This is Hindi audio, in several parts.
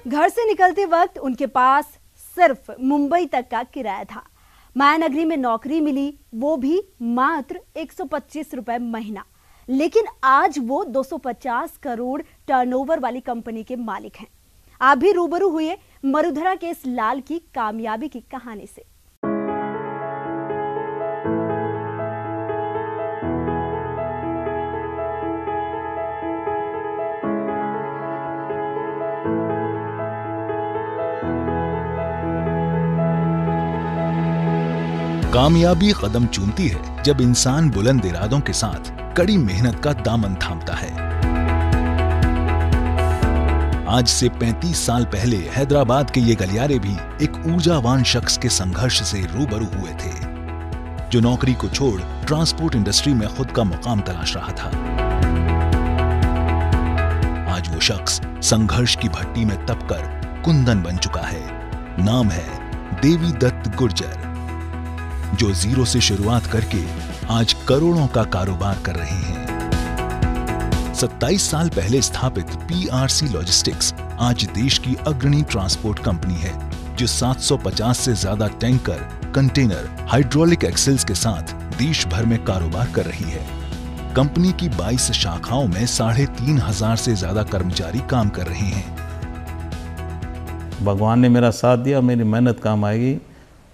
घर से निकलते वक्त उनके पास सिर्फ मुंबई तक का किराया था। मायानगरी में नौकरी मिली, वो भी मात्र 125 रुपए महीना। लेकिन आज वो 250 करोड़ टर्नओवर वाली कंपनी के मालिक हैं। आप भी रूबरू हुए मरुधरा के इस लाल की कामयाबी की कहानी से। कामयाबी कदम चूमती है जब इंसान बुलंद इरादों के साथ कड़ी मेहनत का दामन थामता है। आज से 35 साल पहले हैदराबाद के ये गलियारे भी एक ऊर्जावान शख्स के संघर्ष से रूबरू हुए थे, जो नौकरी को छोड़ ट्रांसपोर्ट इंडस्ट्री में खुद का मुकाम तलाश रहा था। आज वो शख्स संघर्ष की भट्टी में तपकर कुंदन बन चुका है। नाम है देवी दत्त गुर्जर, जो जीरो से शुरुआत करके आज करोड़ों का कारोबार कर रहे हैं। 27 साल पहले स्थापित PRC लॉजिस्टिक्स आज देश की अग्रणी ट्रांसपोर्ट कंपनी है, जो 750 से ज्यादा टैंकर, कंटेनर, हाइड्रोलिक एक्सेल्स के साथ देश भर में कारोबार कर रही है। कंपनी की 22 शाखाओं में 3500 से ज्यादा कर्मचारी काम कर रहे हैं। भगवान ने मेरा साथ दिया, मेरी मेहनत काम आएगी।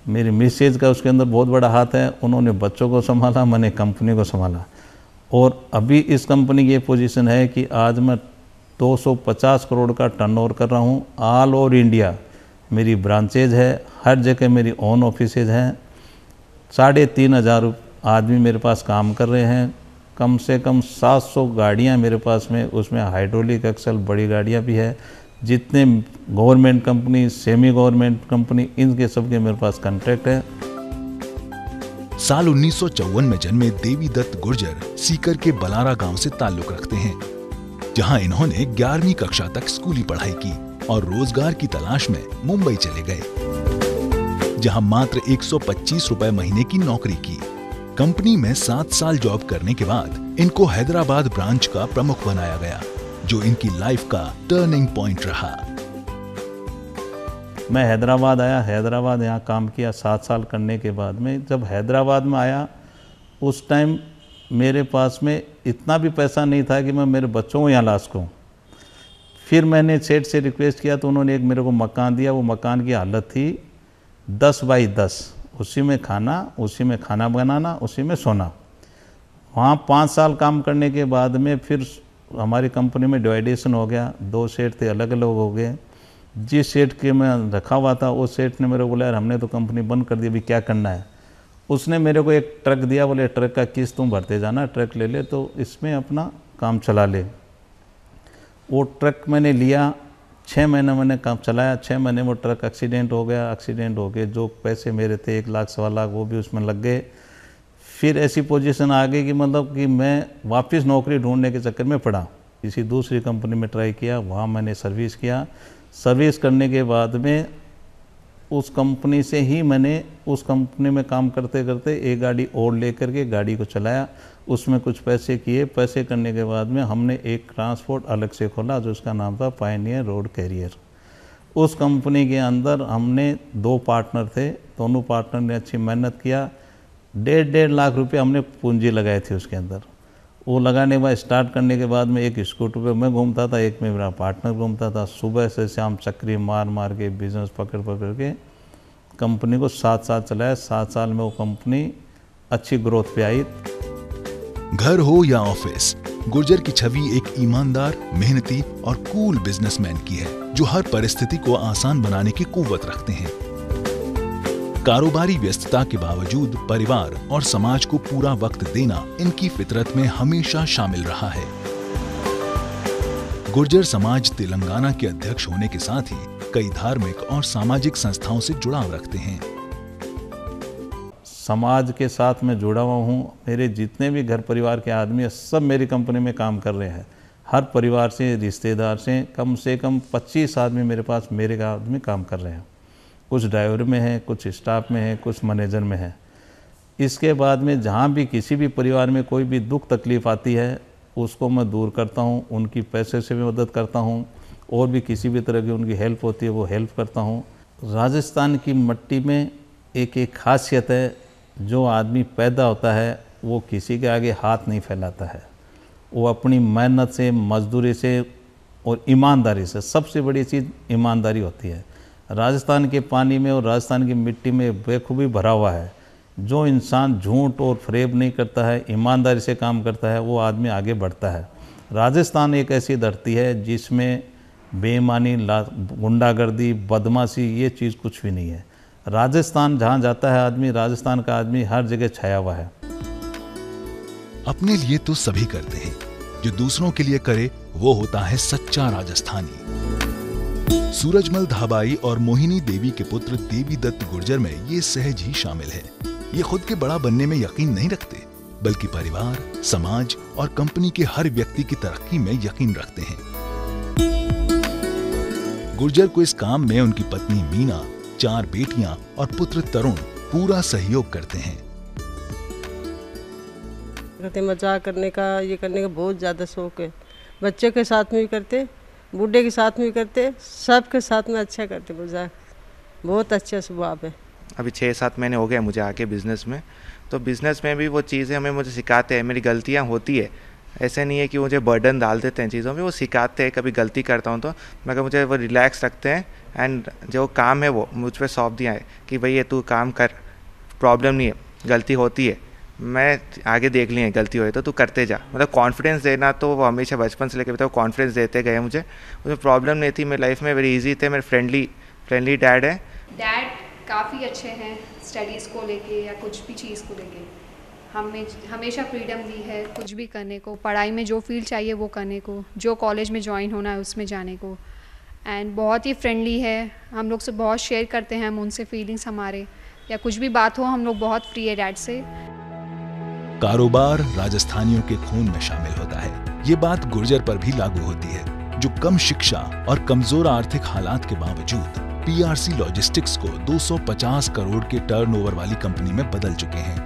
मेरी मिसेज का उसके अंदर बहुत बड़ा हाथ है। उन्होंने बच्चों को संभाला, मैंने कंपनी को संभाला। और अभी इस कंपनी की ये पोजीशन है कि आज मैं 250 करोड़ का टर्नओवर कर रहा हूँ। ऑल ओवर इंडिया मेरी ब्रांचेज है, हर जगह मेरी ओन ऑफिसेज हैं। 3500 आदमी मेरे पास काम कर रहे हैं। कम से कम 700 गाड़ियाँ मेरे पास में, उसमें हाइड्रोलिक एक्सल बड़ी गाड़ियाँ भी है। जितने government company, semi government company, इनके सबके मेरे पास कॉन्ट्रैक्ट है। साल 1954 में जन्मे देवी दत्त गुर्जर सीकर के बलारा गांव से ताल्लुक रखते हैं, जहां इन्होंने 11वीं कक्षा तक स्कूली पढ़ाई की और रोजगार की तलाश में मुंबई चले गए, जहां मात्र 125 रुपए महीने की नौकरी की। कंपनी में 7 साल जॉब करने के बाद इनको हैदराबाद ब्रांच का प्रमुख बनाया गया, जो इनकी लाइफ का टर्निंग पॉइंट रहा। मैं हैदराबाद आया, हैदराबाद यहाँ काम किया 7 साल करने के बाद में जब हैदराबाद में आया, उस टाइम मेरे पास में इतना भी पैसा नहीं था कि मैं मेरे बच्चों को यहाँ ला सकूँ। फिर मैंने सेठ से रिक्वेस्ट किया तो उन्होंने एक मेरे को मकान दिया। वो मकान की हालत थी 10 बाई 10, उसी में खाना बनाना, उसी में सोना। वहाँ 5 साल काम करने के बाद में फिर हमारी कंपनी में डिवाइडेशन हो गया। 2 सेठ थे, अलग अलग हो गए। जिस सेठ के मैं रखा हुआ था, उस सेठ ने मेरे को बोला, यार हमने तो कंपनी बंद कर दी, अभी क्या करना है। उसने मेरे को एक ट्रक दिया, बोले ट्रक का किस्त तुम भरते जाना, ट्रक ले ले तो इसमें अपना काम चला ले। वो ट्रक मैंने लिया, 6 महीने मैंने काम चलाया। 6 महीने वो ट्रक एक्सीडेंट हो गया। एक्सीडेंट हो गए, जो पैसे मेरे थे 1 लाख, 1.25 लाख, वो भी उसमें लग गए। फिर ऐसी पोजीशन आ गई कि मतलब कि मैं वापस नौकरी ढूंढने के चक्कर में पड़ा। किसी दूसरी कंपनी में ट्राई किया, वहाँ मैंने सर्विस किया। सर्विस करने के बाद में उस कंपनी से ही मैंने उस कंपनी में काम करते करते एक गाड़ी और लेकर के गाड़ी को चलाया। उसमें कुछ पैसे किए। पैसे करने के बाद में हमने एक ट्रांसपोर्ट अलग से खोला, जो उसका नाम था पायनियर रोड कैरियर। उस कंपनी के अंदर हमने 2 पार्टनर थे। दोनों पार्टनर ने अच्छी मेहनत किया। 1.5 लाख रुपए हमने पूंजी लगाए थे उसके अंदर। वो लगाने के बाद स्टार्ट करने के बाद में एक स्कूटर पे मैं घूमता था, एक में मेरा पार्टनर घूमता था। सुबह से शाम चक्री मार मार के बिजनेस पकड़ पकड़ के कंपनी को 7 साल चलाया। 7 साल में वो कंपनी अच्छी ग्रोथ पे आई। घर हो या ऑफिस, गुर्जर की छवि एक ईमानदार, मेहनती और कूल बिजनेसमैन की है, जो हर परिस्थिति को आसान बनाने की कुव्वत रखते हैं। कारोबारी व्यस्तता के बावजूद परिवार और समाज को पूरा वक्त देना इनकी फितरत में हमेशा शामिल रहा है। गुर्जर समाज तेलंगाना के अध्यक्ष होने के साथ ही कई धार्मिक और सामाजिक संस्थाओं से जुड़ाव रखते हैं। समाज के साथ मैं जुड़ा हुआ हूँ। मेरे जितने भी घर परिवार के आदमी हैं, सब मेरी कंपनी में काम कर रहे हैं। हर परिवार से, रिश्तेदार से कम 25 आदमी मेरे पास, मेरे आदमी काम कर रहे हैं। कुछ ड्राइवर में है, कुछ स्टाफ में है, कुछ मैनेजर में है। इसके बाद में जहाँ भी किसी भी परिवार में कोई भी दुख तकलीफ आती है, उसको मैं दूर करता हूँ, उनकी पैसे से भी मदद करता हूँ और भी किसी भी तरह की उनकी हेल्प होती है वो हेल्प करता हूँ। राजस्थान की मिट्टी में एक खासियत है, जो आदमी पैदा होता है वो किसी के आगे हाथ नहीं फैलाता है, वो अपनी मेहनत से, मजदूरी से और ईमानदारी से, सबसे बड़ी चीज़ ईमानदारी होती है। राजस्थान के पानी में और राजस्थान की मिट्टी में बेखूबी भरा हुआ है। जो इंसान झूठ और फरेब नहीं करता है, ईमानदारी से काम करता है, वो आदमी आगे बढ़ता है। राजस्थान एक ऐसी धरती है जिसमें बेईमानी, गुंडागर्दी, बदमाशी ये चीज़ कुछ भी नहीं है। राजस्थान जहाँ जाता है आदमी, राजस्थान का आदमी हर जगह छाया हुआ है। अपने लिए तो सभी करते हैं, जो दूसरों के लिए करे वो होता है सच्चा राजस्थानी। सूरजमल धाबाई और मोहिनी देवी के पुत्र देवी दत्त गुर्जर में ये सहज ही शामिल है। ये खुद के बड़ा बनने में यकीन नहीं रखते, बल्कि परिवार, समाज और कंपनी के हर व्यक्ति की तरक्की में यकीन रखते हैं। गुर्जर को इस काम में उनकी पत्नी मीना, 4 बेटियां और पुत्र तरुण पूरा सहयोग करते हैं। मजाक करने का, ये करने का बहुत ज़्यादा शौक है। बच्चे के साथ में भी करते, बूढ़े के साथ में भी करते, सबके साथ में अच्छा करते मजाक। बहुत अच्छा स्वभाव है। अभी 6-7 महीने हो गए मुझे आके बिज़नेस में, तो बिज़नेस में भी वो चीज़ें हमें मुझे सिखाते हैं। मेरी गलतियाँ होती है, ऐसे नहीं है कि मुझे बर्डन डाल देते हैं चीज़ों में, वो सिखाते हैं। कभी गलती करता हूँ तो मगर मुझे वो रिलैक्स रखते हैं एंड जो काम है वो मुझ पर सौंप दिया है कि भाई ये तू काम कर, प्रॉब्लम नहीं है, गलती होती है, मैं आगे देख ली है, गलती हुई तो तू करते जा। मतलब कॉन्फिडेंस देना तो वो हमेशा बचपन से लेकर तो कॉन्फिडेंस देते गए मुझे। उसमें प्रॉब्लम नहीं थी, मेरी लाइफ में वेरी इजी थे। मेरे फ्रेंडली डैड है। डैड काफ़ी अच्छे हैं स्टडीज़ को लेके या कुछ भी चीज़ को लेके। हमें हमेशा फ्रीडम दी है कुछ भी करने को, पढ़ाई में जो फील्ड चाहिए वो करने को, जो कॉलेज में ज्वाइन होना है उसमें जाने को। एंड बहुत ही फ्रेंडली है, हम लोग से बहुत शेयर करते हैं हम उनसे फीलिंग्स हमारे, या कुछ भी बात हो हम लोग बहुत फ्री है डैड से। कारोबार राजस्थानियों के खून में शामिल होता है। ये बात गुर्जर पर भी लागू होती है, जो कम शिक्षा और कमजोर आर्थिक हालात के बावजूद पीआरसी लॉजिस्टिक्स को 250 करोड़ के टर्नओवर वाली कंपनी में बदल चुके हैं।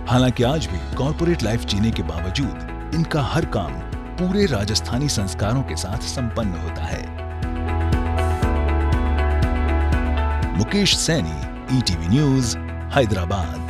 हालांकि आज भी कॉर्पोरेट लाइफ जीने के बावजूद इनका हर काम पूरे राजस्थानी संस्कारों के साथ संपन्न होता है। Mukesh Saini, ETV news, Hyderabad.